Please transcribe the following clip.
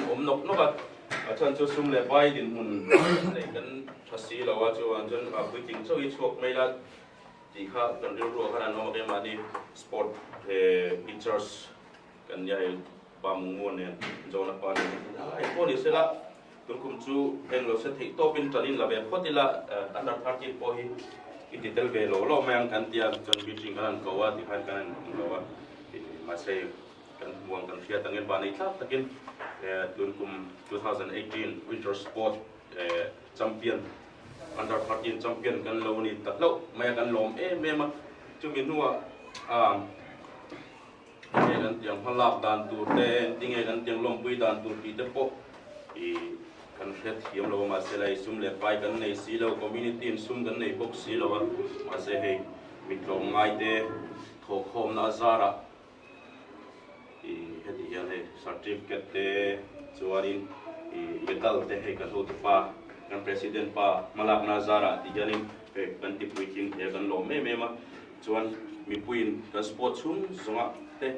kan nok ka chan chu sum le pai din mun nei kan thasi lawa chu an jan a puiting chu I chok mai la ti kha kan ru kha no ke ma di sport pictures kan ya ba mun ne zona pa ni ai ko ni se la tun kum chu englo se thei to pin tanin la ve photila under 13 po hi ititel ve lo mang kan tia kan biting kan ko wa ti khan kan ko wa ma se kan buang kan fia tangin ba nei thap takin tun kum 2018 winter sport champion under 13 champion kan lo ni ta lo mai kan lom me ma chu min nuwa nghe kan tiang halak dan tu te tinge kan tiang lom pui dan tu ti te po I kan khet hiam lo ma se lai sum le pai kan nei si lo community in sum kan nei bok si lo ma se he mi tlom ngai te tho khom na zara I heti hian he certificate te chuanin I medal te he kan ho tu pa kan president pa malak na zara ti hianin he kan ti puikin he kan lo me ma chuan mi puin kan sport chung zonga te